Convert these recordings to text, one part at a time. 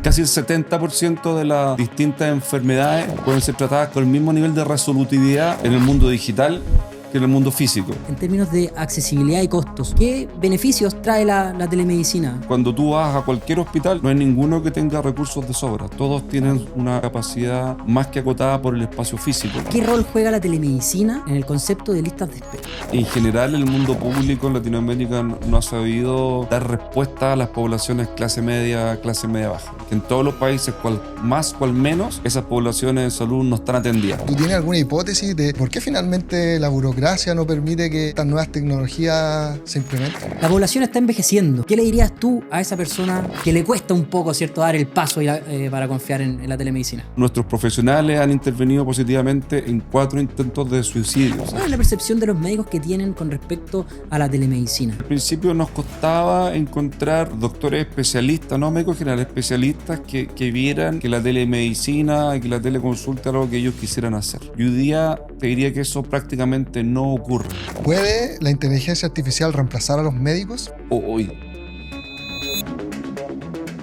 Casi el 70% de las distintas enfermedades pueden ser tratadas con el mismo nivel de resolutividad en el mundo digital que en el mundo físico. En términos de accesibilidad y costos, ¿qué beneficios trae la telemedicina? Cuando tú vas a cualquier hospital, no hay ninguno que tenga recursos de sobra. Todos tienen una capacidad más que acotada por el espacio físico. ¿Qué rol juega la telemedicina en el concepto de listas de espera? En general, el mundo público en Latinoamérica no ha sabido dar respuesta a las poblaciones clase media baja. En todos los países, cual más, cual menos, esas poblaciones de salud no están atendidas. ¿Tú tienes alguna hipótesis de por qué finalmente la burocracia no permite que estas nuevas tecnologías se implementen? La población está envejeciendo. ¿Qué le dirías tú a esa persona que le cuesta un poco, ¿cierto?, dar el paso para confiar en la telemedicina? Nuestros profesionales han intervenido positivamente en 4 intentos de suicidio. ¿Cuál es la percepción de los médicos que tienen con respecto a la telemedicina? Al principio nos costaba encontrar doctores especialistas, no médicos generales, especialistas que vieran que la telemedicina y que la teleconsulta era algo que ellos quisieran hacer. Y hoy día te diría que eso prácticamente no ocurre. ¿Puede la inteligencia artificial reemplazar a los médicos? Hoy.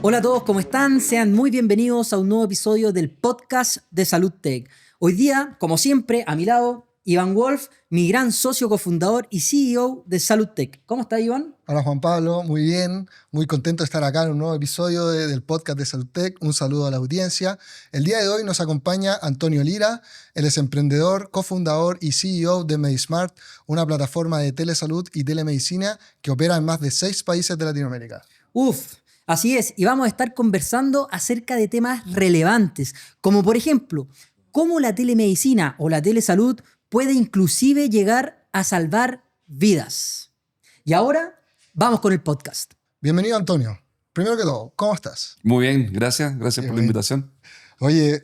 Hola a todos, ¿cómo están? Sean muy bienvenidos a un nuevo episodio del podcast de Salud Tech. Hoy día, como siempre, a mi lado, Iván Wolf, mi gran socio cofundador y CEO de Salud Tech. ¿Cómo está, Iván? Hola Juan Pablo, muy bien, muy contento de estar acá en un nuevo episodio del podcast de Salud Tech. Un saludo a la audiencia. El día de hoy nos acompaña Antonio Lira. Él es emprendedor, cofundador y CEO de MediSmart, una plataforma de telesalud y telemedicina que opera en más de 6 países de Latinoamérica. Así es, y vamos a estar conversando acerca de temas relevantes, como por ejemplo, cómo la telemedicina o la telesalud puede inclusive llegar a salvar vidas. Y ahora, vamos con el podcast. Bienvenido, Antonio. Primero que todo, ¿cómo estás? Muy bien, gracias por la invitación. Oye,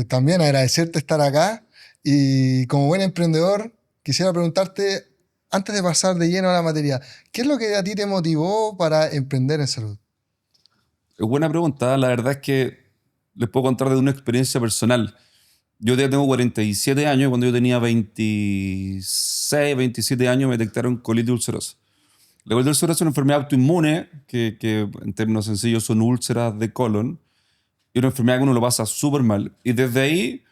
también agradecerte estar acá y como buen emprendedor quisiera preguntarte, antes de pasar de lleno a la materia, ¿qué es lo que a ti te motivó para emprender en salud? Es buena pregunta. La verdad es que les puedo contar de una experiencia personal. Yo ya tengo 47 años y cuando yo tenía 26, 27 años me detectaron colitis ulcerosa. La colitis ulcerosa es una enfermedad autoinmune que en términos sencillos son úlceras de colon y una enfermedad que uno lo pasa súper mal. Y desde ahí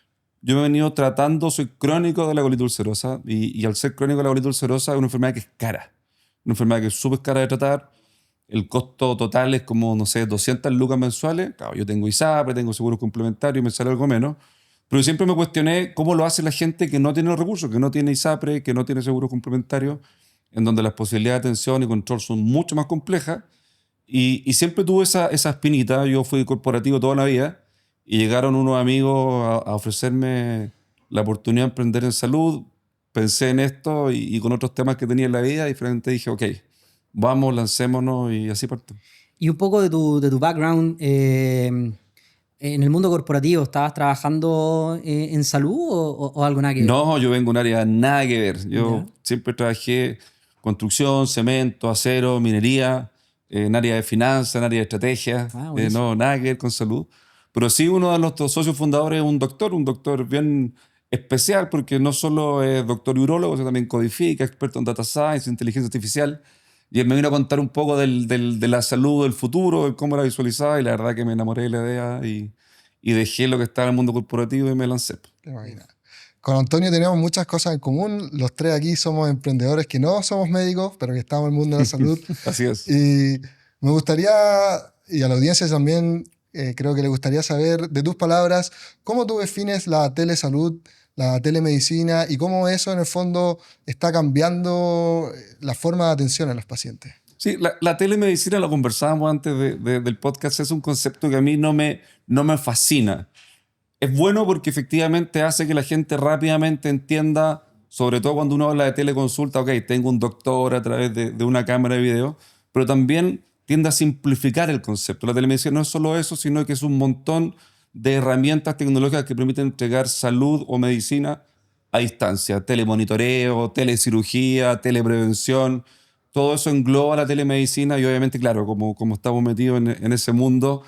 yo me he venido tratando, soy crónico de la colitis ulcerosa y al ser crónico de la colitis ulcerosa es una enfermedad que es cara. Una enfermedad que es súper cara de tratar. El costo total es como, no sé, 200 lucas mensuales. Claro, yo tengo ISAPRE, tengo seguros complementarios y me sale algo menos. Pero siempre me cuestioné cómo lo hace la gente que no tiene los recursos, que no tiene ISAPRE, que no tiene seguros complementarios, en donde las posibilidades de atención y control son mucho más complejas. Y siempre tuve esa espinita. Yo fui corporativo toda la vida y llegaron unos amigos a ofrecerme la oportunidad de emprender en salud. Pensé en esto y con otros temas que tenía en la vida y finalmente dije, ok, vamos, lancémonos y así parto. Y un poco de tu background en el mundo corporativo, ¿estabas trabajando en salud o algo nada que ver? No, yo vengo de un área nada que ver. Yo ¿Ya? siempre trabajé construcción, cemento, acero, minería, en área de finanzas, en área de estrategia. Buenísimo. No, nada que ver con salud. Pero sí, uno de nuestros socios fundadores es un doctor bien especial, porque no solo es doctor urólogo, sino también codifica, experto en data science, inteligencia artificial. Y él me vino a contar un poco de la salud del futuro, de cómo la visualizaba, y la verdad que me enamoré de la idea y dejé lo que estaba en el mundo corporativo y me lancé. Qué maravilla. Con Antonio tenemos muchas cosas en común. Los tres aquí somos emprendedores que no somos médicos, pero que estamos en el mundo de la salud. Así es. Y me gustaría, y a la audiencia también, creo que le gustaría saber de tus palabras, cómo tú defines la telesalud, la telemedicina y cómo eso en el fondo está cambiando la forma de atención a los pacientes. Sí, la telemedicina, lo conversábamos antes del podcast, es un concepto que a mí no me fascina. Es bueno porque efectivamente hace que la gente rápidamente entienda, sobre todo cuando uno habla de teleconsulta, ok, tengo un doctor a través de una cámara de video, pero también tiende a simplificar el concepto. La telemedicina no es solo eso, sino que es un montón de herramientas tecnológicas que permiten entregar salud o medicina a distancia. Telemonitoreo, telecirugía, teleprevención. Todo eso engloba la telemedicina y obviamente, claro, como estamos metidos en ese mundo,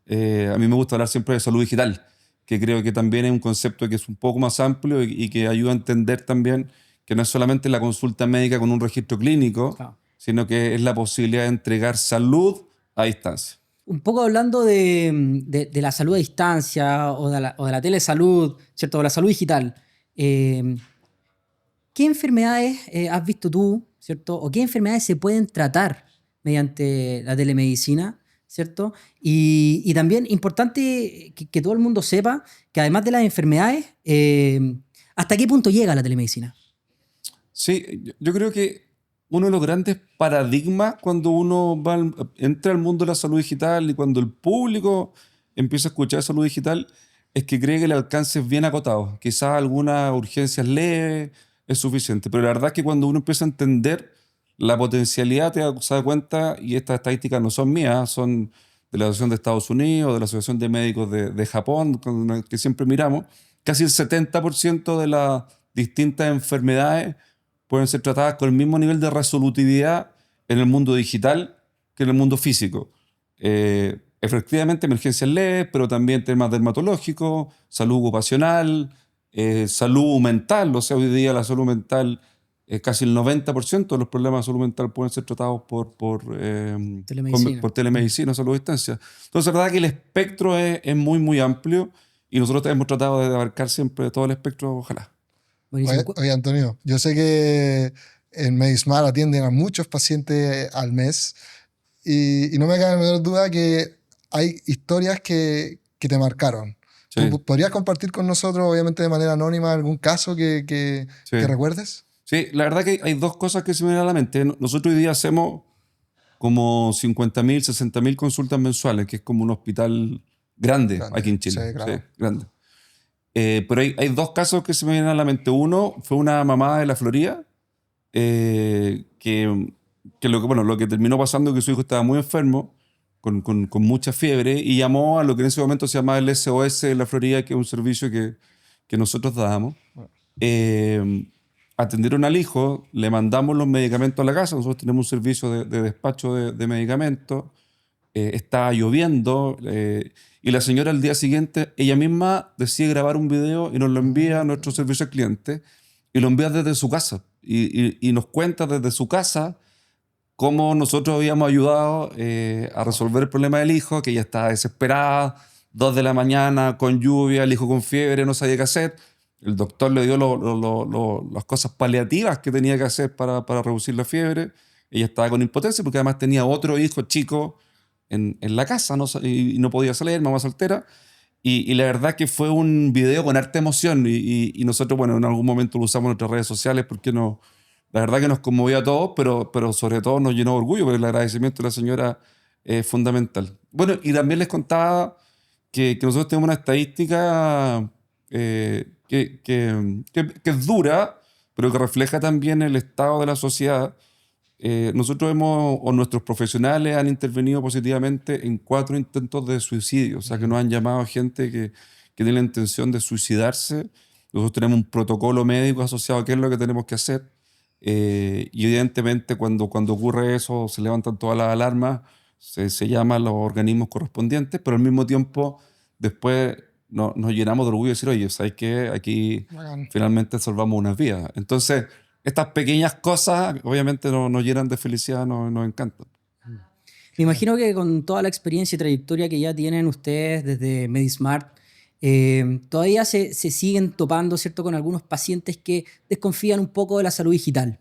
a mí me gusta hablar siempre de salud digital, que creo que también es un concepto que es un poco más amplio y que ayuda a entender también que no es solamente la consulta médica con un registro clínico, Claro. sino que es la posibilidad de entregar salud a distancia. Un poco hablando de la salud a distancia o de la telesalud, ¿cierto? O la salud digital. eh, ¿Qué enfermedades has visto tú, ¿cierto? ¿O qué enfermedades se pueden tratar mediante la telemedicina, ¿cierto? Y también importante que todo el mundo sepa que además de las enfermedades, ¿hasta qué punto llega la telemedicina? Sí, yo creo que uno de los grandes paradigmas cuando uno entra al mundo de la salud digital y cuando el público empieza a escuchar salud digital es que cree que el alcance es bien acotado. Quizás algunas urgencias leves es suficiente, pero la verdad es que cuando uno empieza a entender la potencialidad, se da cuenta, y estas estadísticas no son mías, son de la Asociación de Estados Unidos, de la Asociación de Médicos de Japón, que siempre miramos, casi el 70% de las distintas enfermedades pueden ser tratadas con el mismo nivel de resolutividad en el mundo digital que en el mundo físico. Efectivamente, emergencias leves, pero también temas dermatológicos, salud ocupacional, salud mental. O sea, hoy día la salud mental, casi el 90% de los problemas de salud mental pueden ser tratados Telemedicina. por telemedicina, salud a distancia. Entonces, la verdad que el espectro es muy, muy amplio y nosotros hemos tratado de abarcar siempre todo el espectro, ojalá. Buenísimo. Oye, Antonio, yo sé que en Medismar atienden a muchos pacientes al mes y no me cabe la menor duda que hay historias que te marcaron. Sí, ¿Podrías compartir con nosotros, obviamente de manera anónima, algún caso que sí. recuerdes? Sí, la verdad que hay dos cosas que se me vienen a la mente. Nosotros hoy día hacemos como 50.000, 60.000 consultas mensuales, que es como un hospital grande Grande, aquí en sí, Chile. Sí, claro. grande. Pero hay dos casos que se me vienen a la mente. Uno fue una mamá de la Florida que lo que terminó pasando es que su hijo estaba muy enfermo, con mucha fiebre, y llamó a lo que en ese momento se llamaba el SOS de la Florida, que es un servicio que nosotros dábamos. Eh, Atendieron al hijo, le mandamos los medicamentos a la casa. Nosotros tenemos un servicio de despacho de medicamentos. Estaba lloviendo, y la señora al día siguiente, ella misma decide grabar un video y nos lo envía a nuestro servicio al cliente, y lo envía desde su casa y nos cuenta desde su casa cómo nosotros habíamos ayudado a resolver el problema del hijo, que ella estaba desesperada, 2 de la mañana, con lluvia, el hijo con fiebre, no sabía qué hacer. El doctor le dio las cosas paliativas que tenía que hacer para reducir la fiebre. Ella estaba con impotencia porque además tenía otro hijo chico en la casa, ¿no? Y no podía salir, mamá soltera. Y la verdad que fue un video con harta emoción y nosotros, bueno, en algún momento lo usamos en nuestras redes sociales porque no, la verdad que nos conmovió a todos, pero sobre todo nos llenó de orgullo porque el agradecimiento de la señora es fundamental. Bueno, y también les contaba que nosotros tenemos una estadística que es dura, pero que refleja también el estado de la sociedad. O nuestros profesionales han intervenido positivamente en 4 intentos de suicidio, o sea que nos han llamado gente que tiene la intención de suicidarse. Nosotros tenemos un protocolo médico asociado a qué es lo que tenemos que hacer. Y evidentemente cuando ocurre eso se levantan todas las alarmas, se llaman a los organismos correspondientes, pero al mismo tiempo después nos llenamos de orgullo de decir, oye, ¿sabes qué? Aquí Bacán. finalmente salvamos unas vidas. Entonces, estas pequeñas cosas obviamente nos llenan de felicidad, nos encantan. Me imagino que con toda la experiencia y trayectoria que ya tienen ustedes desde Medismart, todavía se siguen topando, ¿cierto?, con algunos pacientes que desconfían un poco de la salud digital.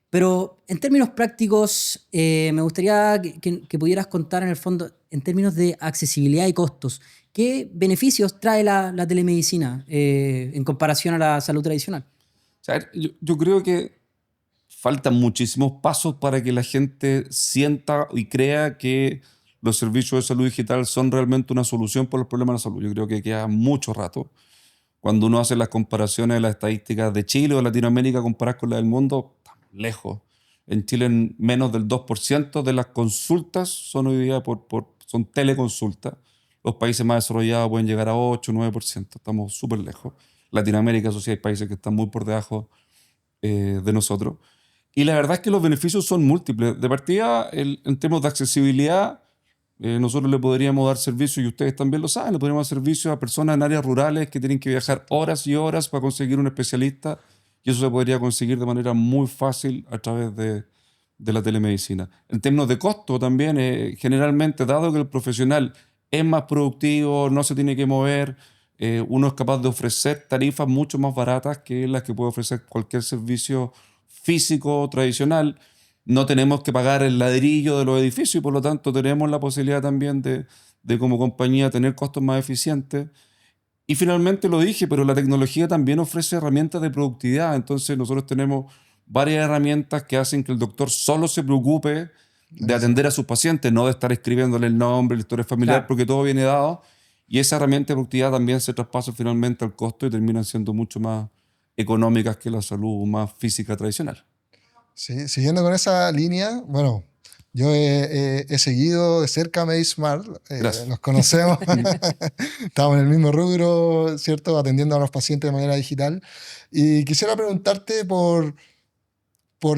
Pero en términos prácticos, me gustaría que pudieras contar en el fondo, en términos de accesibilidad y costos, ¿qué beneficios trae la telemedicina en comparación a la salud tradicional? O sea, yo creo que faltan muchísimos pasos para que la gente sienta y crea que los servicios de salud digital son realmente una solución para los problemas de la salud. Yo creo que queda mucho rato. Cuando uno hace las comparaciones de las estadísticas de Chile o de Latinoamérica comparadas con las del mundo, estamos lejos. En Chile menos del 2% de las consultas son hoy día son teleconsultas. Los países más desarrollados pueden llegar a 8 o 9%. Estamos súper lejos. Latinoamérica, eso sí, hay países que están muy por debajo de nosotros. Y la verdad es que los beneficios son múltiples. De partida, en términos de accesibilidad, nosotros le podríamos dar servicio, y ustedes también lo saben, le podríamos dar servicio a personas en áreas rurales que tienen que viajar horas y horas para conseguir un especialista, y eso se podría conseguir de manera muy fácil a través de la telemedicina. En términos de costo también, generalmente, dado que el profesional es más productivo, no se tiene que mover, uno es capaz de ofrecer tarifas mucho más baratas que las que puede ofrecer cualquier servicio físico tradicional. No tenemos que pagar el ladrillo de los edificios y por lo tanto tenemos la posibilidad también de como compañía tener costos más eficientes. Y finalmente lo dije, pero la tecnología también ofrece herramientas de productividad. Entonces nosotros tenemos varias herramientas que hacen que el doctor solo se preocupe de atender a sus pacientes, no de estar escribiéndole el nombre, la historia familiar, Claro. porque todo viene dado. Y esa herramienta de productividad también se traspasa finalmente al costo y terminan siendo mucho más económicas que la salud más física tradicional. Sí, siguiendo con esa línea, bueno, yo he seguido de cerca a MediSmart, Gracias. los conocemos, estamos en el mismo rubro, ¿cierto? Atendiendo a los pacientes de manera digital. Y quisiera preguntarte por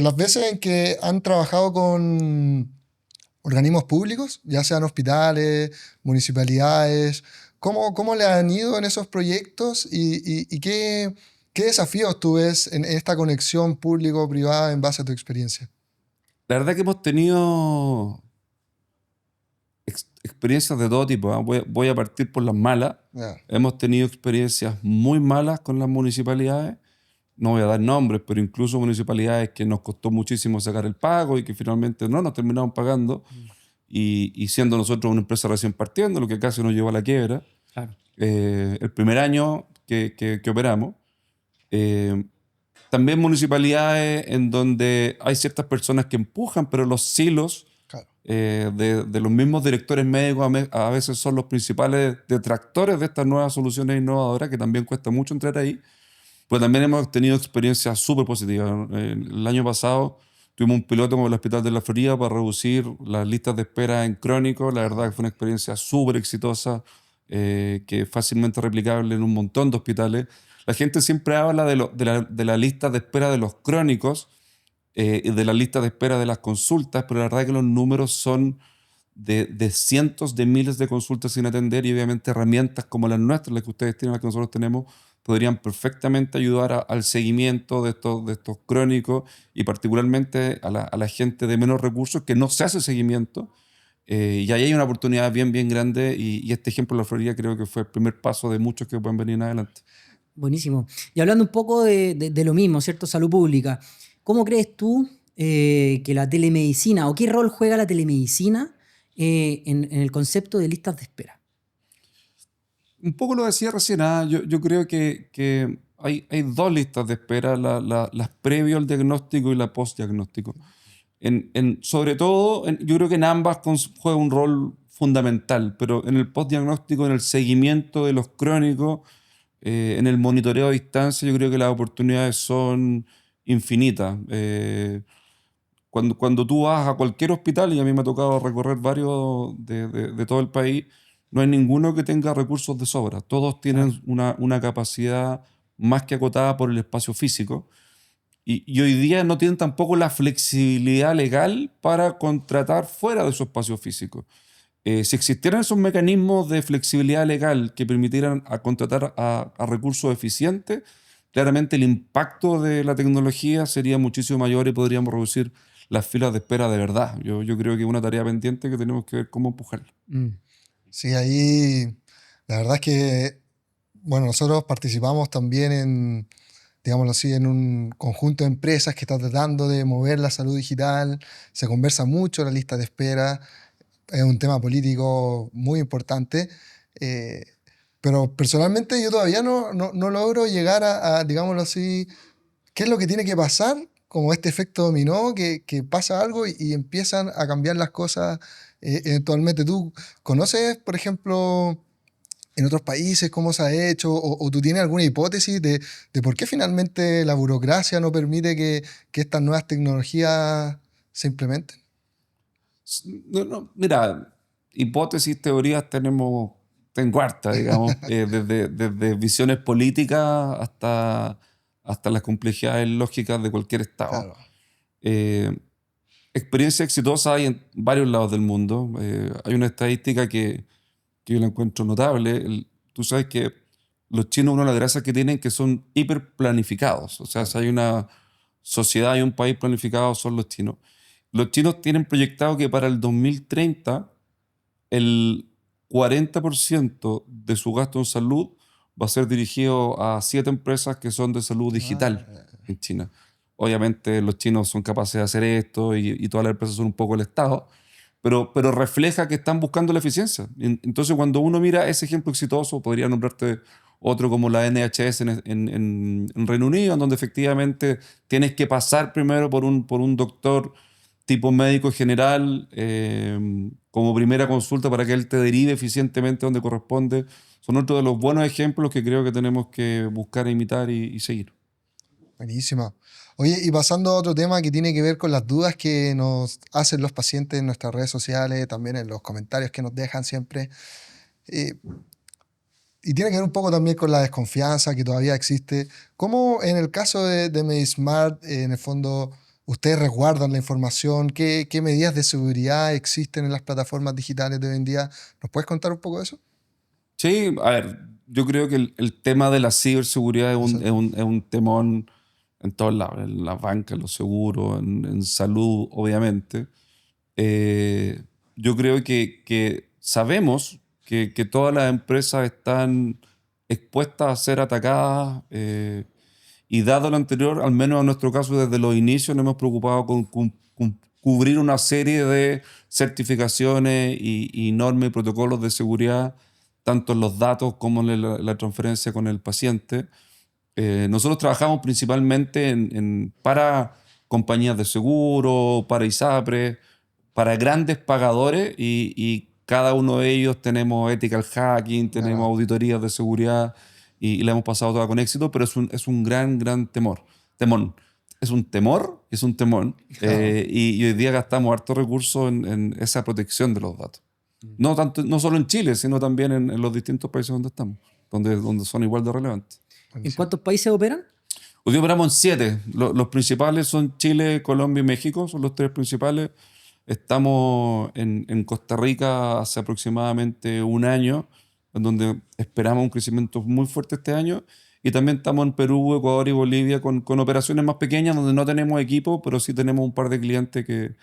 las veces en que han trabajado con organismos públicos, ya sean hospitales, municipalidades, ¿cómo le han ido en esos proyectos y qué desafíos tú ves en esta conexión público-privada en base a tu experiencia? La verdad que hemos tenido experiencias de todo tipo. ¿Eh? Voy a partir por las malas. Ya, Hemos tenido experiencias muy malas con las municipalidades. No voy a dar nombres, pero incluso municipalidades que nos costó muchísimo sacar el pago y que finalmente no nos terminaron pagando. Y siendo nosotros una empresa recién partiendo, lo que casi nos llevó a la quiebra. Claro. El primer año que operamos. Eh, También municipalidades en donde hay ciertas personas que empujan, pero los silos claro. de los mismos directores médicos a veces son los principales detractores de estas nuevas soluciones innovadoras, que también cuesta mucho entrar ahí. Pues también hemos tenido experiencias súper positivas. El año pasado tuvimos un piloto con el Hospital de la Florida para reducir las listas de espera en crónico. La verdad que fue una experiencia súper exitosa, que es fácilmente replicable en un montón de hospitales. La gente siempre habla de la lista de espera de los crónicos y de la lista de espera de las consultas, pero la verdad es que los números son de cientos de miles de consultas sin atender y obviamente herramientas como las nuestras, las que ustedes tienen, las que nosotros tenemos, podrían perfectamente ayudar al seguimiento de estos crónicos y particularmente a la gente de menos recursos que no se hace seguimiento. Y ahí hay una oportunidad bien, bien grande y este ejemplo de la Florida creo que fue el primer paso de muchos que pueden venir en adelante. Buenísimo. Y hablando un poco de lo mismo, ¿cierto? Salud pública. ¿Cómo crees tú que la telemedicina o qué rol juega la telemedicina en el concepto de listas de espera? Un poco lo decía recién, yo creo que hay dos listas de espera, las previo al diagnóstico y la post-diagnóstico. Sobre todo, yo creo que en ambas juega un rol fundamental, pero en el post-diagnóstico, en el seguimiento de los crónicos, en el monitoreo a distancia, yo creo que las oportunidades son infinitas. Cuando tú vas a cualquier hospital, y a mí me ha tocado recorrer varios de todo el país, no hay ninguno que tenga recursos de sobra. Todos Claro. tienen una capacidad más que acotada por el espacio físico. Y hoy día no tienen tampoco la flexibilidad legal para contratar fuera de su espacio físico. Si existieran esos mecanismos de flexibilidad legal que permitieran a contratar a recursos eficientes, claramente el impacto de la tecnología sería muchísimo mayor y podríamos reducir las filas de espera de verdad. Yo creo que es una tarea pendiente que tenemos que ver cómo empujarla. Mm. Sí, ahí la verdad es que, bueno, nosotros participamos también en, digámoslo así, en un conjunto de empresas que está tratando de mover la salud digital. Se conversa mucho la lista de espera. Es un tema político muy importante. eh, pero personalmente yo todavía no logro llegar digámoslo así, qué es lo que tiene que pasar, como este efecto dominó, que pasa algo y empiezan a cambiar las cosas eventualmente. ¿Tú conoces, por ejemplo, en otros países cómo se ha hecho o tú tienes alguna hipótesis de por qué finalmente la burocracia no permite que estas nuevas tecnologías se implementen? No, mira, hipótesis, teorías tengo harta, digamos, desde visiones políticas hasta las complejidades lógicas de cualquier estado. Claro, Eh, Experiencia exitosa hay en varios lados del mundo. Hay una estadística que yo la encuentro notable. Tú sabes que los chinos, una de las gracias que tienen que son hiper planificados. O sea, claro. si hay una sociedad y un país planificado, son los chinos. Los chinos tienen proyectado que para el 2030 el 40% de su gasto en salud va a ser dirigido a 7 empresas que son de salud digital en China. Obviamente los chinos son capaces de hacer esto y todas las empresas son un poco el Estado, pero refleja que están buscando la eficiencia. Entonces, cuando uno mira ese ejemplo exitoso, podría nombrarte otro como la NHS en Reino Unido, en donde efectivamente tienes que pasar primero por un doctor tipo médico general como primera consulta para que él te derive eficientemente donde corresponde. Son otros de los buenos ejemplos que creo que tenemos que buscar, imitar y seguir. Buenísima. Oye, y pasando a otro tema que tiene que ver con las dudas que nos hacen los pacientes en nuestras redes sociales, también en los comentarios que nos dejan siempre. eh, y tiene que ver un poco también con la desconfianza que todavía existe. ¿Cómo en el caso de MediSmart, en el fondo, ustedes resguardan la información? ¿Qué medidas de seguridad existen en las plataformas digitales de hoy en día? ¿Nos puedes contar un poco de eso? Sí, a ver, yo creo que el tema de la ciberseguridad Eso. es un temón en todos lados, en la banca, en los seguros, en salud, obviamente. Eh, yo creo que sabemos que todas las empresas están expuestas a ser atacadas y dado lo anterior, al menos en nuestro caso desde los inicios nos hemos preocupado con cubrir una serie de certificaciones y normas y protocolos de seguridad, tanto en los datos como en la transferencia con el paciente. Nosotros trabajamos principalmente para compañías de seguro, para ISAPRE, para grandes pagadores y cada uno de ellos tenemos ethical hacking, tenemos Claro. auditorías de seguridad y la hemos pasado toda con éxito, pero es un gran, gran temor. Temón. Es un temor, es un temón. Claro. Y hoy día gastamos harto recursos en esa protección de los datos. No, tanto, no solo en Chile, sino también en los distintos países donde estamos, donde son igual de relevantes. ¿En Buenísimo. cuántos países operan? Hoy día operamos en 7. Los principales son Chile, Colombia y México, son los 3 principales. Estamos en Costa Rica hace aproximadamente un año, en donde esperamos un crecimiento muy fuerte este año. Y también estamos en Perú, Ecuador y Bolivia con operaciones más pequeñas, donde no tenemos equipo, pero sí tenemos un par de clientes que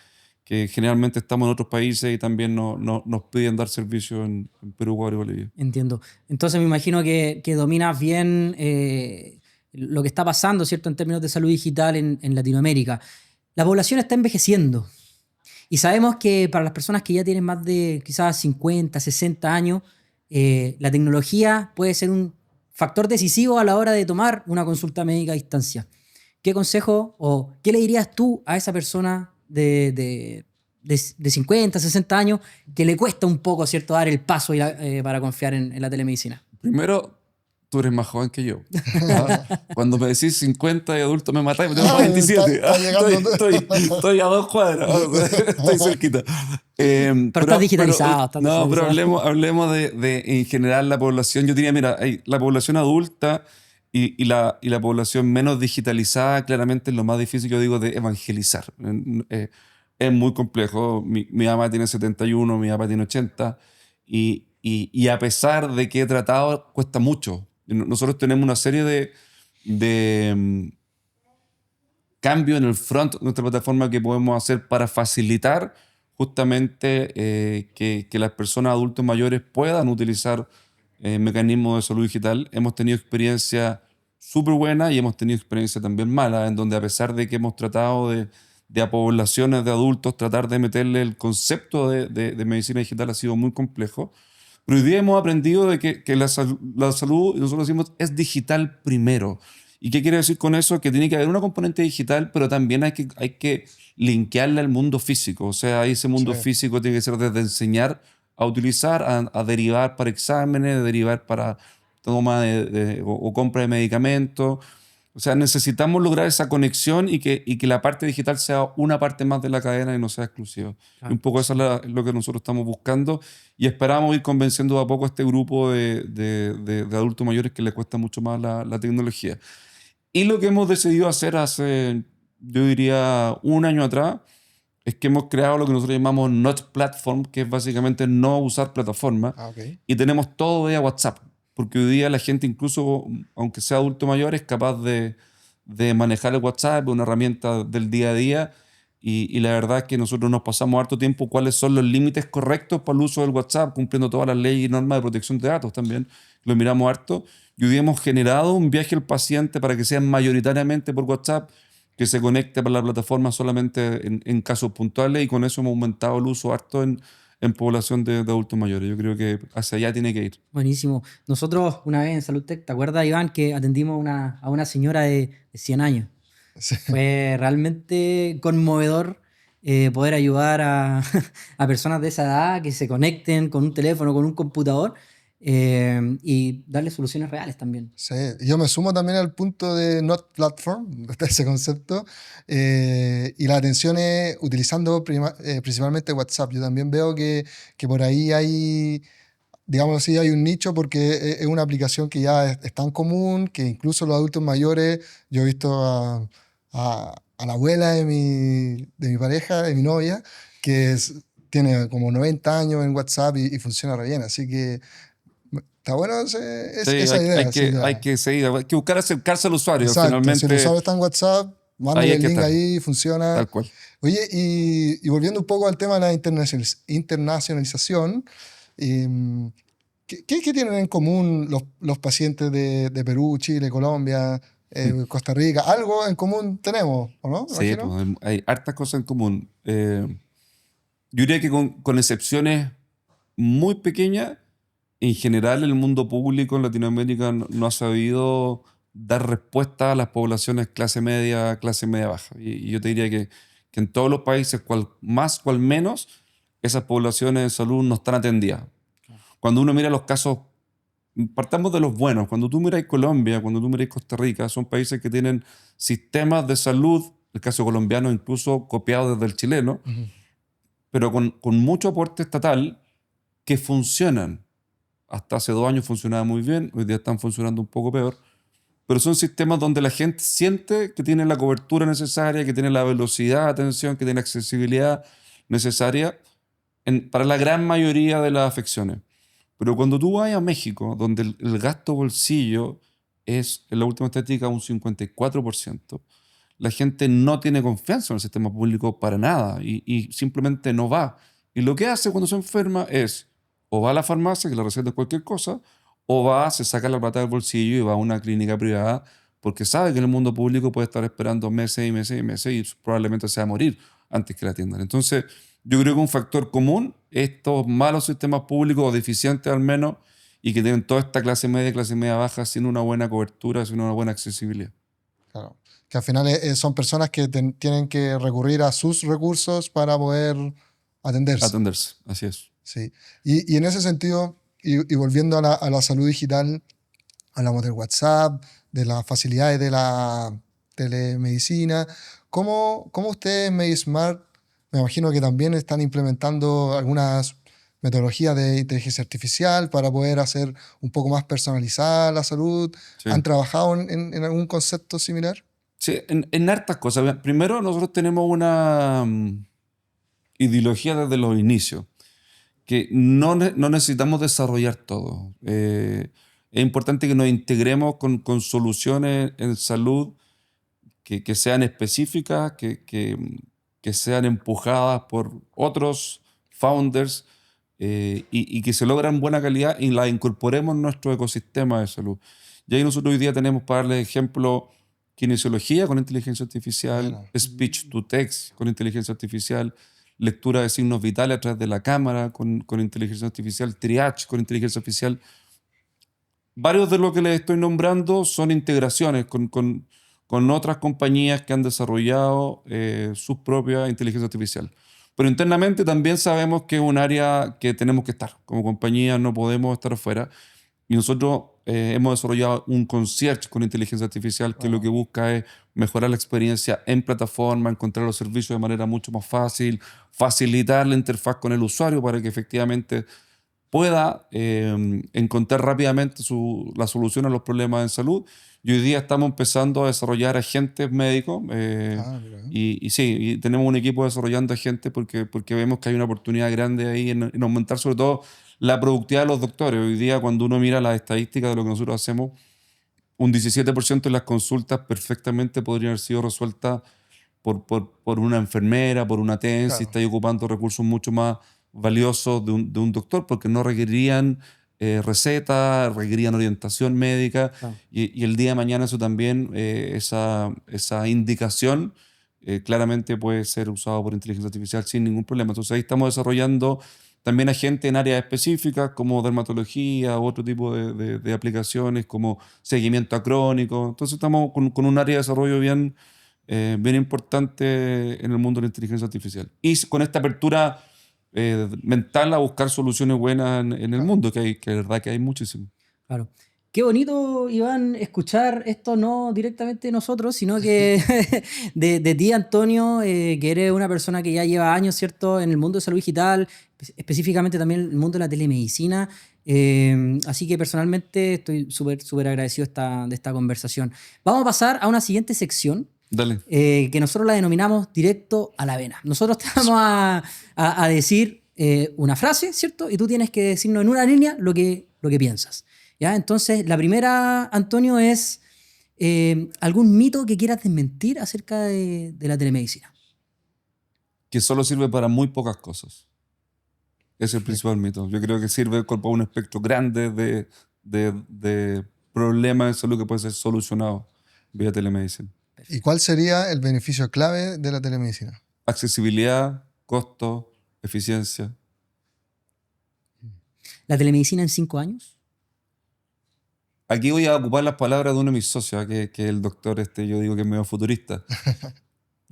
generalmente estamos en otros países y también nos piden dar servicio en Perú, Ecuador y Bolivia. Entiendo. Entonces me imagino que dominas bien lo que está pasando, ¿cierto?, en términos de salud digital en Latinoamérica. La población está envejeciendo y sabemos que para las personas que ya tienen más de quizás 50, 60 años, la tecnología puede ser un factor decisivo a la hora de tomar una consulta médica a distancia. ¿Qué consejo o qué le dirías tú a esa persona de 50, 60 años que le cuesta un poco, ¿cierto?, dar el paso para confiar en la telemedicina? Primero, tú eres más joven que yo. ¿Ah? Cuando me decís 50 y adulto me matáis, tengo 47. Está llegando. Estoy a 2 cuadras. Estoy cerquita. Pero estás digitalizado. Pero hablemos de en general la población. Yo diría, mira, la población adulta y la población menos digitalizada, claramente es lo más difícil, yo digo, de evangelizar. Es muy complejo. Mi mamá tiene 71, mi papá tiene 80 y a pesar de que he tratado, cuesta mucho. Nosotros tenemos una serie de cambios en el front de nuestra plataforma que podemos hacer para facilitar justamente que las personas adultos mayores puedan utilizar mecanismos de salud digital. Hemos tenido experiencias súper buenas y hemos tenido experiencias también malas, en donde a pesar de que hemos tratado de a poblaciones de adultos tratar de meterle el concepto de medicina digital ha sido muy complejo. Pero hoy día hemos aprendido de que la salud, nosotros decimos, es digital primero. ¿Y qué quiere decir con eso? Que tiene que haber una componente digital, pero también hay que linkearla al mundo físico. O sea, ese mundo Sí. físico tiene que ser desde enseñar a utilizar, a derivar para exámenes, a derivar para toma o compra de medicamentos. O sea, necesitamos lograr esa conexión y que la parte digital sea una parte más de la cadena y no sea exclusiva. Y un poco eso es lo que nosotros estamos buscando y esperamos ir convenciendo de a poco a este grupo de adultos mayores que les cuesta mucho más la tecnología. Y lo que hemos decidido hacer hace, yo diría, un año atrás, es que hemos creado lo que nosotros llamamos Not Platform, que es básicamente no usar plataforma, Ah, ok. y tenemos todo vía WhatsApp, porque hoy día la gente, incluso aunque sea adulto mayor, es capaz de manejar el WhatsApp, una herramienta del día a día, y la verdad es que nosotros nos pasamos harto tiempo cuáles son los límites correctos para el uso del WhatsApp, cumpliendo todas las leyes y normas de protección de datos también. Lo miramos harto. Y hoy día hemos generado un viaje al paciente para que sea mayoritariamente por WhatsApp, que se conecte para la plataforma solamente en casos puntuales, y con eso hemos aumentado el uso harto en población de adultos mayores. Yo creo que hacia allá tiene que ir. Buenísimo. Nosotros una vez en SaludTech, ¿te acuerdas, Iván, que atendimos a una señora de 100 años? Sí. Fue realmente conmovedor poder ayudar a personas de esa edad que se conecten con un teléfono, con un computador y darles soluciones reales también. Sí, yo me sumo también al punto de not platform, de ese concepto, y la atención es utilizando principalmente WhatsApp. Yo también veo que por ahí hay, digamos así, hay un nicho porque es una aplicación que ya es tan común que incluso los adultos mayores, yo he visto a la abuela de mi pareja, de mi novia, que tiene como 90 años en WhatsApp y funciona re bien, así que está bueno Sí, esa idea. hay que buscar acercarse al usuario. Exacto, si el Finalmente, usuario está en WhatsApp, ahí mándale hay el que link estar, ahí, funciona. tal cual. Oye, y volviendo un poco al tema de la internacionalización, em, ¿qué tienen en común los pacientes de Perú, Chile, Colombia, Costa Rica? Algo en común tenemos, ¿o no? Me Sí, imagino. pues, hay hartas cosas en común. Yo diría que con excepciones muy pequeñas, en general el mundo público en Latinoamérica no ha sabido dar respuesta a las poblaciones clase media baja. Y yo te diría que en todos los países, cual más, cual menos, esas poblaciones de salud no están atendidas. Cuando uno mira los casos, partamos de los buenos. Cuando tú miras Colombia, cuando tú miras Costa Rica, son países que tienen sistemas de salud, el caso colombiano incluso copiado desde el chileno, Ujú. pero con mucho aporte estatal, que funcionan. Hasta hace 2 años funcionaba muy bien, hoy día están funcionando un poco peor, pero son sistemas donde la gente siente que tiene la cobertura necesaria, que tiene la velocidad de atención, que tiene la accesibilidad necesaria para la gran mayoría de las afecciones. Pero cuando tú vas a México, donde el gasto bolsillo es, en la última estadística, un 54%, la gente no tiene confianza en el sistema público para nada y simplemente no va. Y lo que hace cuando se enferma es o va a la farmacia, que le receta cualquier cosa, o va, se saca la plata del bolsillo y va a una clínica privada porque sabe que en el mundo público puede estar esperando meses y meses y meses y probablemente se va a morir antes que la atiendan. Entonces, yo creo que un factor común, estos malos sistemas públicos, o deficientes al menos, y que tienen toda esta clase media baja, sin una buena cobertura, sin una buena accesibilidad. Claro. Que al final son personas que tienen que recurrir a sus recursos para poder atenderse. Atenderse, así es. Sí. Y en ese sentido, y volviendo a la salud digital, hablamos del WhatsApp, de las facilidades de la telemedicina. ¿Cómo ustedes, MediSmart, me imagino que también están implementando algunas metodologías de inteligencia artificial para poder hacer un poco más personalizada la salud? Sí. ¿Han trabajado en algún concepto similar? Sí, en hartas cosas. Primero, nosotros tenemos una ideología desde los inicios, que no necesitamos desarrollar todo. Es importante que nos integremos con soluciones en salud que sean específicas, que sean empujadas por otros founders y que se logran buena calidad y las incorporemos en nuestro ecosistema de salud. Y ahí nosotros hoy día tenemos, para darle ejemplo, kinesiología con inteligencia artificial, Bueno. speech to text con inteligencia artificial, lectura de signos vitales a través de la cámara con inteligencia artificial, triage con inteligencia artificial. Varios de los que les estoy nombrando son integraciones con otras compañías que han desarrollado sus propias inteligencia artificial. Pero internamente también sabemos que es un área que tenemos que estar. Como compañía no podemos estar afuera. Y nosotros hemos desarrollado un concierge con inteligencia artificial que lo que busca es mejorar la experiencia en plataforma, encontrar los servicios de manera mucho más fácil, facilitar la interfaz con el usuario para que efectivamente pueda encontrar rápidamente la solución a los problemas en salud. Y hoy día estamos empezando a desarrollar agentes médicos Mira. y sí, y tenemos un equipo desarrollando agentes porque vemos que hay una oportunidad grande ahí en aumentar sobre todo la productividad de los doctores. Hoy día cuando uno mira las estadísticas de lo que nosotros hacemos, un 17% de las consultas perfectamente podrían haber sido resueltas por una enfermera, por una TENS, Claro. y estáis ocupando recursos mucho más valiosos de un doctor, porque no requerirían recetas, requerían orientación médica, Claro. y el día de mañana eso también, esa indicación claramente puede ser usado por inteligencia artificial sin ningún problema. Entonces ahí estamos desarrollando también a gente en áreas específicas como dermatología, otro tipo de aplicaciones como seguimiento acrónico. Entonces estamos con un área de desarrollo bien importante en el mundo de la inteligencia artificial. Y con esta apertura mental a buscar soluciones buenas en el Claro. mundo, que es verdad que hay muchísimo. Claro. Qué bonito, Iván, escuchar esto no directamente de nosotros, sino que de ti, Antonio, que eres una persona que ya lleva años, ¿cierto?, en el mundo de salud digital, específicamente también en el mundo de la telemedicina. Así que personalmente estoy súper agradecido de esta conversación. Vamos a pasar a una siguiente sección Dale. que nosotros la denominamos directo a la vena. Nosotros te vamos a decir una frase, ¿cierto? Y tú tienes que decirnos en una línea lo que piensas. ¿Ya? Entonces, la primera, Antonio, es algún mito que quieras desmentir acerca de la telemedicina. Que solo sirve para muy pocas cosas. Ese es el principal mito. Yo creo que sirve para un espectro grande de problemas de salud que pueden ser solucionados vía telemedicina. ¿Y cuál sería el beneficio clave de la telemedicina? Accesibilidad, costo, eficiencia. ¿La telemedicina en 5 años? Aquí voy a ocupar las palabras de uno de mis socios, que es el doctor, yo digo que es medio futurista.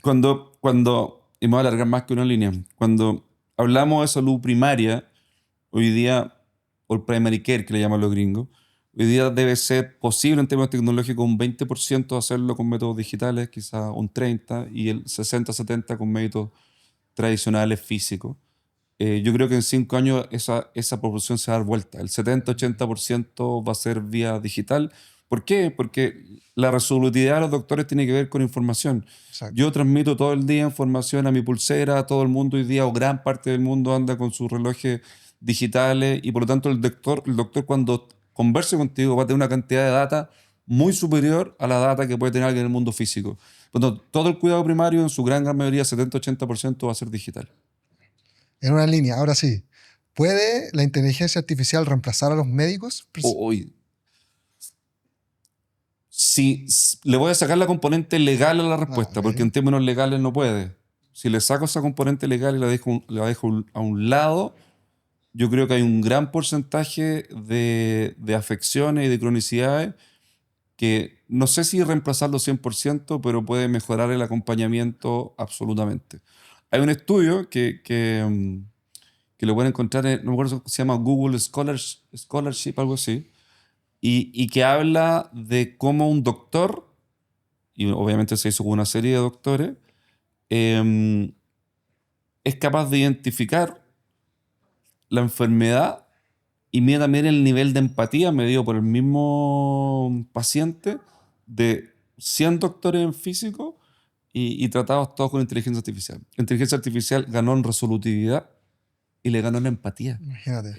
Y me voy a alargar más que una línea, cuando hablamos de salud primaria, hoy día, o el primary care que le llaman los gringos, hoy día debe ser posible en términos tecnológicos un 20% hacerlo con métodos digitales, quizás un 30%, y el 60-70% con métodos tradicionales físicos. Yo creo que en 5 años esa proporción se va a dar vuelta. El 70-80% va a ser vía digital. ¿Por qué? Porque la resolutividad de los doctores tiene que ver con información. Exacto. Yo transmito todo el día información a mi pulsera, todo el mundo hoy día, o gran parte del mundo anda con sus relojes digitales, y por lo tanto el doctor cuando converse contigo va a tener una cantidad de data muy superior a la data que puede tener alguien en el mundo físico. Por lo tanto, todo el cuidado primario en su gran mayoría, 70-80%, va a ser digital. En una línea, ahora sí. ¿Puede la inteligencia artificial reemplazar a los médicos? Hoy, si le voy a sacar la componente legal a la respuesta, ok. porque en términos legales no puede. Si le saco esa componente legal y la dejo a un lado, yo creo que hay un gran porcentaje de afecciones y de cronicidades que no sé si reemplazarlo 100%, pero puede mejorar el acompañamiento absolutamente. Hay un estudio que lo pueden encontrar, no me acuerdo, se llama Google Scholarship, algo así, y que habla de cómo un doctor, y obviamente se hizo con una serie de doctores, es capaz de identificar la enfermedad y mira también el nivel de empatía medido por el mismo paciente de 100 doctores en físico y tratados todos con inteligencia artificial. La inteligencia artificial ganó en resolutividad y le ganó en empatía. Imagínate.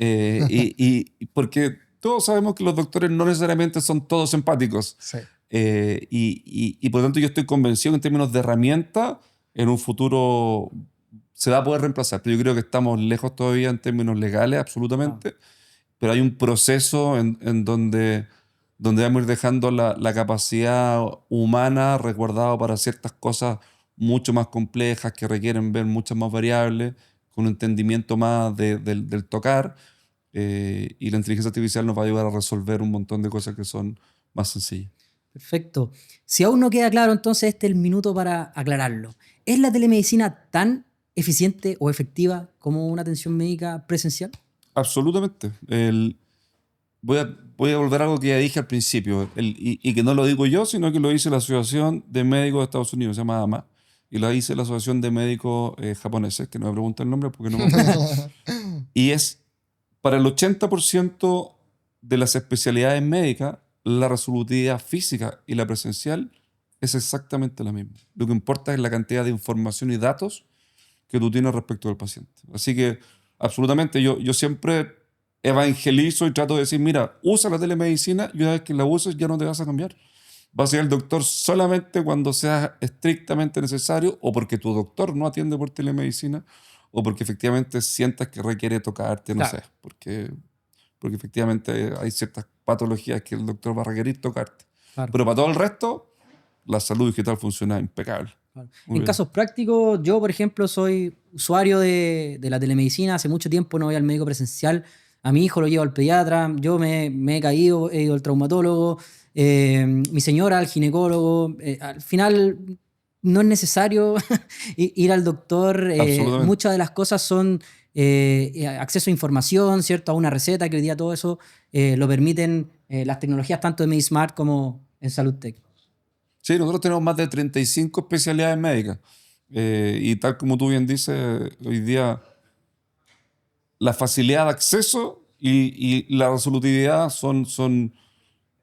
Y porque todos sabemos que los doctores no necesariamente son todos empáticos. Sí. Y por lo tanto yo estoy convencido que en términos de herramienta, en un futuro se va a poder reemplazar. Pero yo creo que estamos lejos todavía en términos legales, absolutamente. Pero hay un proceso en donde vamos a ir dejando la capacidad humana resguardada para ciertas cosas mucho más complejas que requieren ver muchas más variables, con un entendimiento más del tocar, y la inteligencia artificial nos va a ayudar a resolver un montón de cosas que son más sencillas. Perfecto. Si aún no queda claro, entonces este es el minuto para aclararlo. ¿Es la telemedicina tan eficiente o efectiva como una atención médica presencial? Absolutamente. Voy a volver a algo que ya dije al principio, y que no lo digo yo, sino que lo dice la Asociación de Médicos de Estados Unidos, se llama AMA, y lo dice la Asociación de Médicos Japoneses, que no me pregunta el nombre porque no me acuerdo. Y es, para el 80% de las especialidades médicas, la resolutividad física y la presencial es exactamente la misma. Lo que importa es la cantidad de información y datos que tú tienes respecto del paciente. Así que, absolutamente, yo siempre evangelizo y trato de decir, mira, usa la telemedicina y una vez que la uses ya no te vas a cambiar. Vas a ir al doctor solamente cuando sea estrictamente necesario o porque tu doctor no atiende por telemedicina o porque efectivamente sientas que requiere tocarte, no Claro, sé, porque efectivamente hay ciertas patologías que el doctor va a requerir tocarte. claro. Pero para todo el resto, la salud digital funciona impecable. Claro. Muy En bien. casos prácticos, yo, por ejemplo, soy usuario de la telemedicina. Hace mucho tiempo no voy al médico presencial. A mi hijo lo llevo al pediatra. Yo me he caído, he ido al traumatólogo. Mi señora al ginecólogo. Al final, no es necesario ir al doctor. Absolutamente. Muchas de las cosas son acceso a información, ¿cierto? A una receta, que hoy día todo eso lo permiten las tecnologías tanto de MediSmart como en SaludTech. Sí, nosotros tenemos más de 35 especialidades médicas. Y tal como tú bien dices, hoy día la facilidad de acceso y la resolutividad son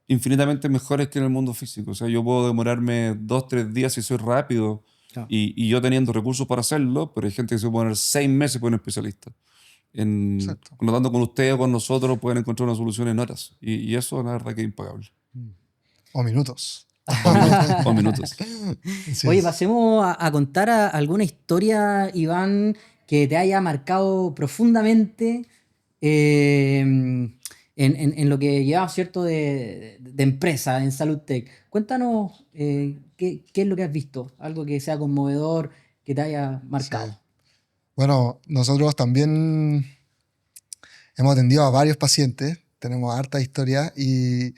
infinitamente mejores que en el mundo físico. O sea, yo puedo demorarme 2, 3 días si soy rápido Claro. y yo teniendo recursos para hacerlo, pero hay gente que se puede poner 6 meses por un especialista. Exacto. Por lo tanto, con ustedes o con nosotros pueden encontrar una solución en horas. Y eso, la verdad, que es impagable. O minutos. O minutos. O minutos. Así Oye, es. pasemos a contar alguna historia, Iván, que te haya marcado profundamente en lo que llevas, ¿cierto?, de empresa en SaludTech. Cuéntanos qué es lo que has visto, algo que sea conmovedor, que te haya Sí. marcado. Bueno, nosotros también hemos atendido a varios pacientes, tenemos harta historia y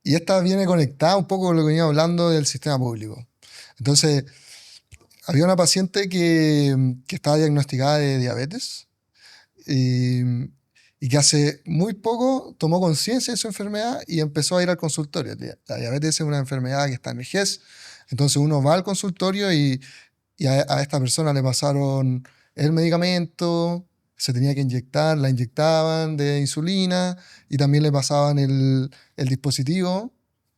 esta viene conectada un poco con lo que venía hablando del sistema público. Entonces, había una paciente que estaba diagnosticada de diabetes y, y que hace muy poco tomó conciencia de su enfermedad y empezó a ir al consultorio. La diabetes es una enfermedad que está en vejez, entonces uno va al consultorio y a esta persona le pasaron el medicamento, se tenía que inyectar, la inyectaban de insulina y también le pasaban el dispositivo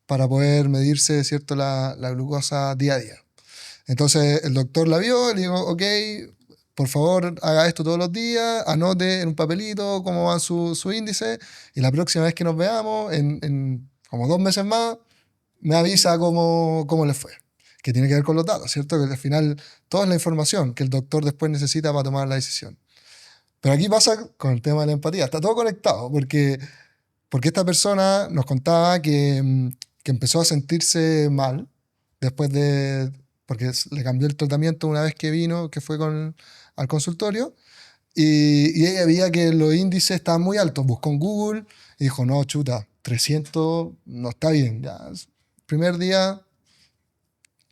para poder medirse, ¿cierto?, la glucosa día a día. Entonces el doctor la vio y le dijo, ok, por favor haga esto todos los días, anote en un papelito cómo va su índice y la próxima vez que nos veamos, en como 2 meses más, me avisa cómo le fue. Que tiene que ver con los datos, ¿cierto? Que al final toda es la información que el doctor después necesita para tomar la decisión. Pero aquí pasa con el tema de la empatía, está todo conectado, porque esta persona nos contaba que empezó a sentirse mal después porque le cambió el tratamiento una vez que vino, que fue al consultorio, y ella veía que los índices estaban muy altos, buscó en Google y dijo, no, chuta, 300 no está bien, ya. Primer día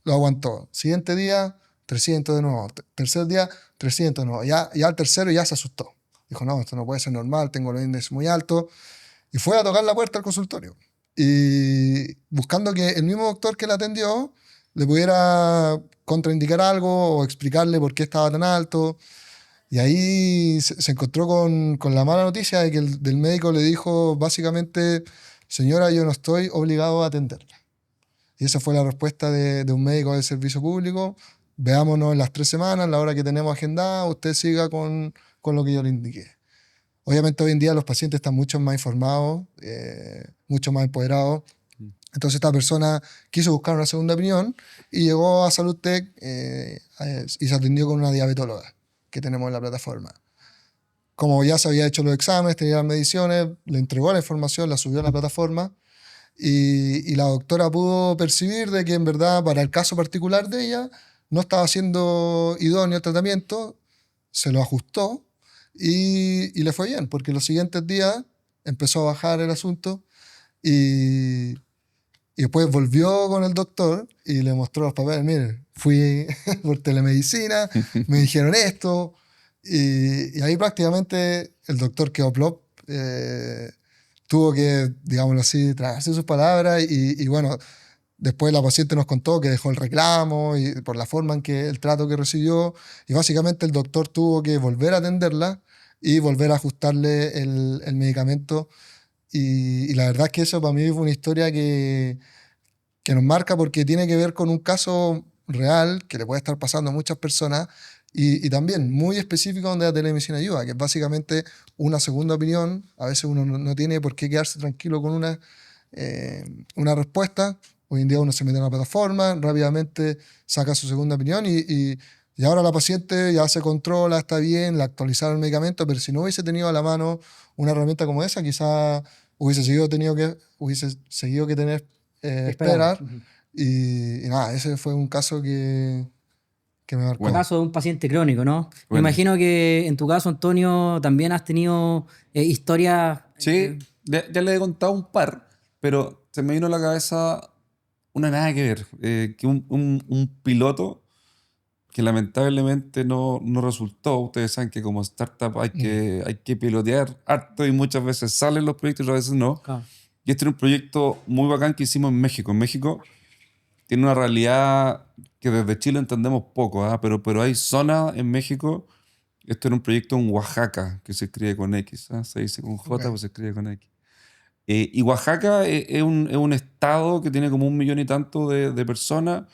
lo aguantó, siguiente día 300 de nuevo, tercer día 300 de nuevo, ya al tercero ya se asustó. Dijo, no, esto no puede ser normal, tengo los índices muy altos. Y fue a tocar la puerta al consultorio. Y buscando que el mismo doctor que la atendió le pudiera contraindicar algo o explicarle por qué estaba tan alto. Y ahí se encontró con la mala noticia de que del médico le dijo básicamente, señora, yo no estoy obligado a atenderla. Y esa fue la respuesta de un médico del servicio público. Veámonos en las 3 semanas, la hora que tenemos agendada, usted siga con lo que yo le indiqué. Obviamente hoy en día los pacientes están mucho más informados, mucho más empoderados. Entonces esta persona quiso buscar una segunda opinión y llegó a SaludTech y se atendió con una diabetóloga que tenemos en la plataforma. Como ya se había hecho los exámenes, tenía las mediciones, le entregó la información, la subió a la plataforma y la doctora pudo percibir de que en verdad para el caso particular de ella no estaba siendo idóneo el tratamiento, se lo ajustó y le fue bien, porque los siguientes días empezó a bajar el asunto y después volvió con el doctor y le mostró los papeles. Miren, fui por telemedicina, me dijeron esto. Y ahí prácticamente el doctor quedó plop. Tuvo que, digámoslo así, tragarse sus palabras. Y bueno, después la paciente nos contó que dejó el reclamo y por la forma en que el trato que recibió. Y básicamente el doctor tuvo que volver a atenderla y volver a ajustarle el medicamento. Y la verdad es que eso para mí fue una historia que nos marca porque tiene que ver con un caso real que le puede estar pasando a muchas personas y también muy específico donde la telemedicina ayuda, que es básicamente una segunda opinión. A veces uno no tiene por qué quedarse tranquilo con una respuesta, Hoy en día uno se mete en una plataforma, rápidamente saca su segunda opinión y ahora la paciente ya se controla, está bien, le actualizaron el medicamento, pero si no hubiese tenido a la mano una herramienta como esa, quizá hubiese seguido que tener Esperar. esperar. Y nada, ese fue un caso que me marcó. Un caso de un paciente crónico, ¿no? Me Bueno. imagino que en tu caso, Antonio, también has tenido historias. Sí, ya le he contado un par, pero se me vino a la cabeza una nada que ver. Que un piloto que lamentablemente no resultó. Ustedes saben que como startup hay que pilotear harto y muchas veces salen los proyectos y a veces no. Claro. Y este era un proyecto muy bacán que hicimos en México. En México tiene una realidad que desde Chile entendemos poco, ¿ah? Pero hay zonas en México. Esto era un proyecto en Oaxaca, que se escribe con X, ¿ah? Se dice con J, Ok. pues se escribe con X. Y Oaxaca es un estado que tiene como 1 millón y tanto de personas,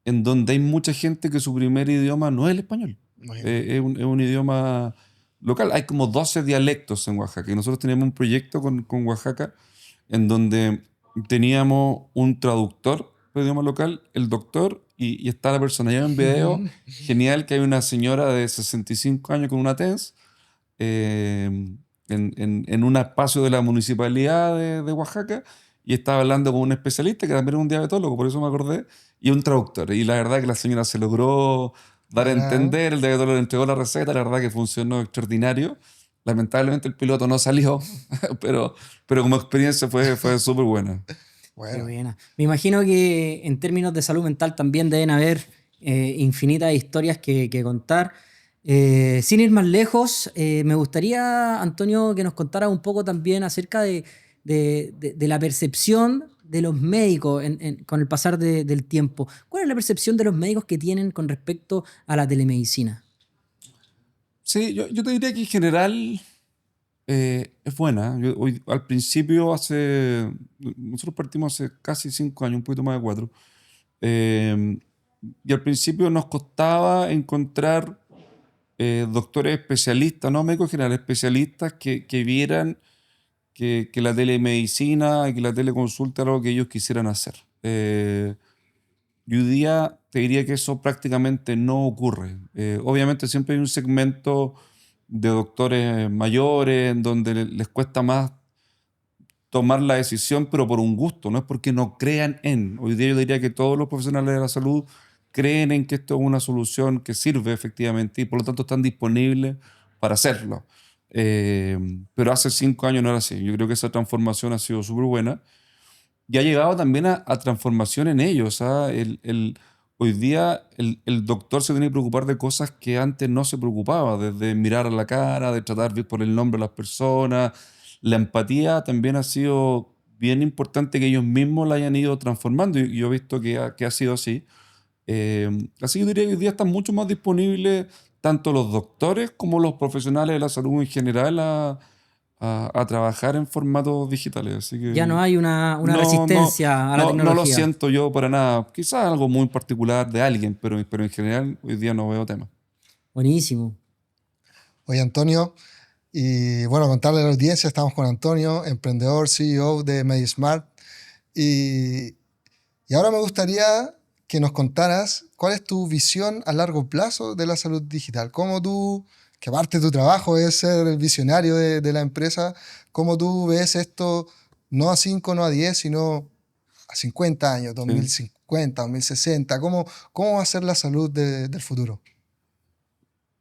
en donde hay mucha gente que su primer idioma no es el español. Imagínate. Es un idioma local. Hay como 12 dialectos en Oaxaca. Y nosotros teníamos un proyecto con Oaxaca en donde teníamos un traductor de idioma local, el doctor, y está la persona. Ya en video, genial, que hay una señora de 65 años con una TENS eh, en un espacio de la municipalidad de Oaxaca y estaba hablando con un especialista que también era un diabetólogo, por eso me acordé, y un traductor. Y la verdad que la señora se logró dar a Buena. entender, el diabetólogo le entregó la receta, la verdad que funcionó extraordinario. Lamentablemente el piloto no salió, pero como experiencia fue súper buena. Qué Bueno. buena. Me imagino que en términos de salud mental también deben haber infinitas historias que contar. Sin ir más lejos, me gustaría, Antonio, que nos contara un poco también acerca de la percepción de los médicos con el pasar del tiempo. ¿Cuál es la percepción de los médicos que tienen con respecto a la telemedicina? Sí, yo te diría que en general es buena. Al principio, nosotros partimos hace casi 5 años, un poquito más de 4. Eh, y al principio nos costaba encontrar doctores especialistas, no médicos generales, especialistas que vieran que la telemedicina y que la teleconsulta era lo que ellos quisieran hacer. Y hoy día te diría que eso prácticamente no ocurre. Obviamente siempre hay un segmento de doctores mayores en donde les cuesta más tomar la decisión, pero por un gusto, no es porque no crean en. Hoy día yo diría que todos los profesionales de la salud creen en que esto es una solución que sirve efectivamente y por lo tanto están disponibles para hacerlo. Pero hace 5 años no era así. Yo creo que esa transformación ha sido súper buena y ha llegado también a transformación en ellos. ¿Ah? Hoy día el doctor se tiene que preocupar de cosas que antes no se preocupaba, desde mirar a la cara, de tratar bien por el nombre de las personas. La empatía también ha sido bien importante que ellos mismos la hayan ido transformando y yo he visto que ha sido así. Así que yo diría que hoy día están mucho más disponibles tanto los doctores como los profesionales de la salud en general a trabajar en formatos digitales. Así Ya que no hay una no, no, resistencia a la no lo tecnología. siento yo para nada. Quizás algo muy particular de alguien, pero en general hoy día no veo tema. Buenísimo. Oye, Antonio, y bueno, contarle a la audiencia, estamos con Antonio, emprendedor, CEO de MediSmart. Y, y ahora me gustaría que nos contaras cuál es tu visión a largo plazo de la salud digital. Cómo tú, que parte de tu trabajo es ser el visionario de la empresa, cómo tú ves esto no a 5, no a 10, sino a 50 años, Sí. 2050, 2060. ¿Cómo va a ser la salud del futuro?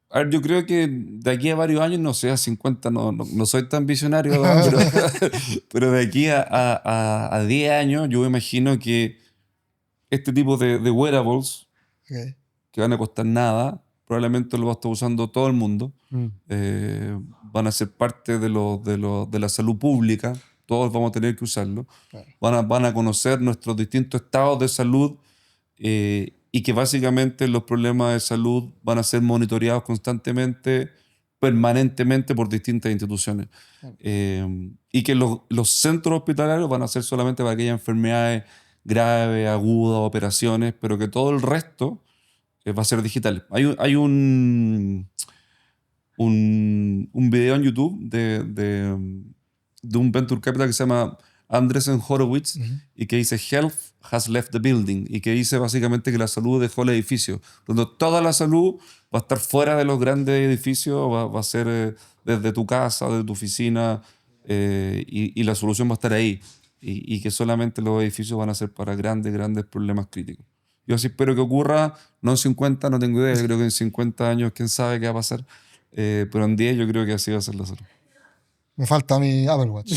A ver, yo creo que de aquí a varios años, no sé, a 50 no soy tan visionario, ¿no? Pero de aquí a 10 años yo me imagino que este tipo de wearables Ok. que van a costar nada, probablemente lo va a estar usando todo el mundo. Mm. Van a ser parte de la salud pública, todos vamos a tener que usarlo. Claro. Van a conocer nuestros distintos estados de salud y que básicamente los problemas de salud van a ser monitoreados constantemente, permanentemente por distintas instituciones. Claro. Y que los centros hospitalarios van a ser solamente para aquellas enfermedades graves, agudas, operaciones, pero que todo el resto va a ser digital. Hay un video en YouTube de un Venture Capital que se llama Andreessen Horowitz, y que dice Health has left the building, y que dice básicamente que la salud dejó el edificio. Donde toda la salud va a estar fuera de los grandes edificios, va a ser desde tu casa, desde tu oficina, y la solución va a estar ahí. Y que solamente los edificios van a ser para grandes problemas críticos. Yo así espero que ocurra, no en 50, no tengo idea, yo creo que en 50 años quién sabe qué va a pasar, pero en 10 yo creo que así va a ser la salud. Me falta mi Apple Watch.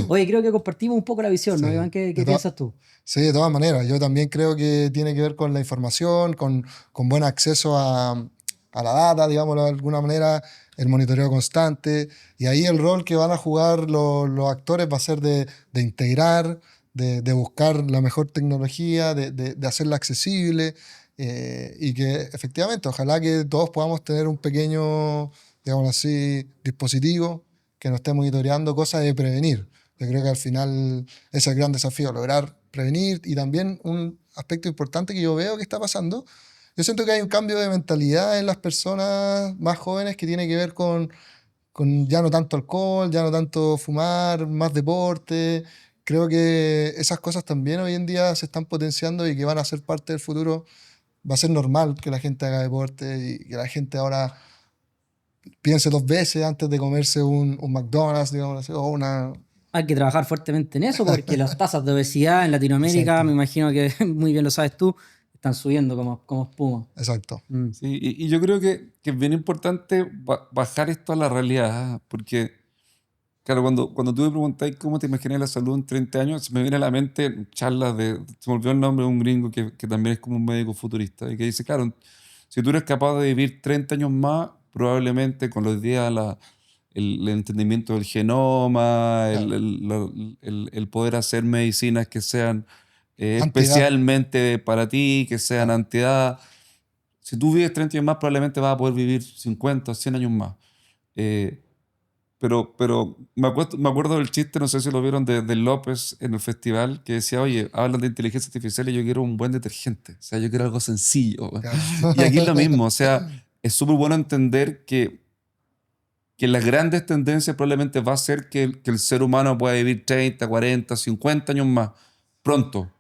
Oye, creo que compartimos un poco la visión, ¿no, Sí. Iván? ¿Qué De piensas tú? Sí, de todas maneras. Yo también creo que tiene que ver con la información, con buen acceso a la data, digámoslo de alguna manera, el monitoreo constante. Y ahí el rol que van a jugar los actores va a ser de integrar, de buscar la mejor tecnología, de hacerla accesible, y que efectivamente, ojalá que todos podamos tener un pequeño, digamos así, dispositivo que nos esté monitoreando cosas de prevenir. Yo creo que al final ese es el gran desafío, lograr prevenir. Y también un aspecto importante que yo veo que está pasando, yo siento que hay un cambio de mentalidad en las personas más jóvenes que tiene que ver con ya no tanto alcohol, ya no tanto fumar, más deporte. Creo que esas cosas también hoy en día se están potenciando y que van a ser parte del futuro. Va a ser normal que la gente haga deporte y que la gente ahora piense 2 veces antes de comerse un McDonald's, digamos así, o una... Hay que trabajar fuertemente en eso porque las tasas de obesidad en Latinoamérica, Exacto. me imagino que muy bien lo sabes tú, están subiendo como espuma. Exacto. Sí, y yo creo que es bien importante bajar esto a la realidad, porque, claro, cuando tú me preguntáis cómo te imaginas la salud en 30 años, se me viene a la mente charlas se me olvidó el nombre de un gringo que también es como un médico futurista, y que dice, claro, si tú eres capaz de vivir 30 años más, probablemente con los días el entendimiento del genoma, Claro. el poder hacer medicinas que sean Antiedad. especialmente para ti, que sean antiedad. Si tú vives 30 años más, probablemente vas a poder vivir 50 o 100 años más. Pero me acuerdo del chiste, no sé si lo vieron, de López en el festival, que decía, oye, hablan de inteligencia artificial y yo quiero un buen detergente. O sea, yo quiero algo sencillo. Claro. Y aquí es lo mismo. O sea, es súper bueno entender que las grandes tendencias probablemente va a ser que el ser humano pueda vivir 30, 40, 50 años más pronto.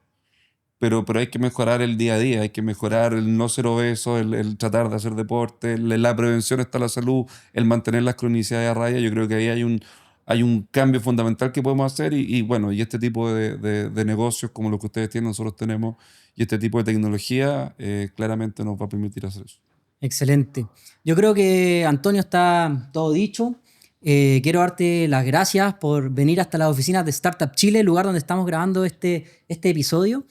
Pero hay que mejorar el día a día, hay que mejorar el no ser obeso, el tratar de hacer deporte, la prevención está la salud, el mantener las cronicidades a raya. Yo creo que ahí hay un cambio fundamental que podemos hacer y bueno, y este tipo de negocios como los que ustedes tienen, nosotros tenemos, y este tipo de tecnología claramente nos va a permitir hacer eso. Excelente. Yo creo que, Antonio, está todo dicho. Quiero darte las gracias por venir hasta las oficinas de Startup Chile, el lugar donde estamos grabando este episodio.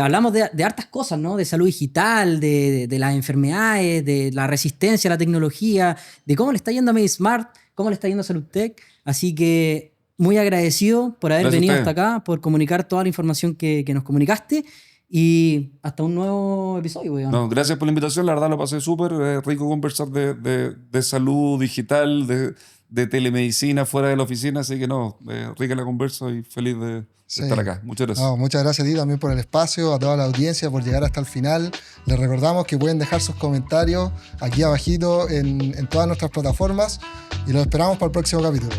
Hablamos de hartas cosas, ¿no? De salud digital, de las enfermedades, de la resistencia a la tecnología, de cómo le está yendo a MediSmart, cómo le está yendo a SaludTech. Así que muy agradecido por haber Gracias a venido ustedes. hasta acá, por comunicar toda la información que nos comunicaste. Y hasta un nuevo episodio, weón. No, gracias por la invitación, la verdad lo pasé súper rico conversar de salud digital, de telemedicina fuera de la oficina, así que no, rica la conversa y feliz de Sí. estar acá. Muchas gracias. No, muchas gracias a ti también por el espacio, a toda la audiencia por llegar hasta el final. Les recordamos que pueden dejar sus comentarios aquí abajito en todas nuestras plataformas y los esperamos para el próximo capítulo.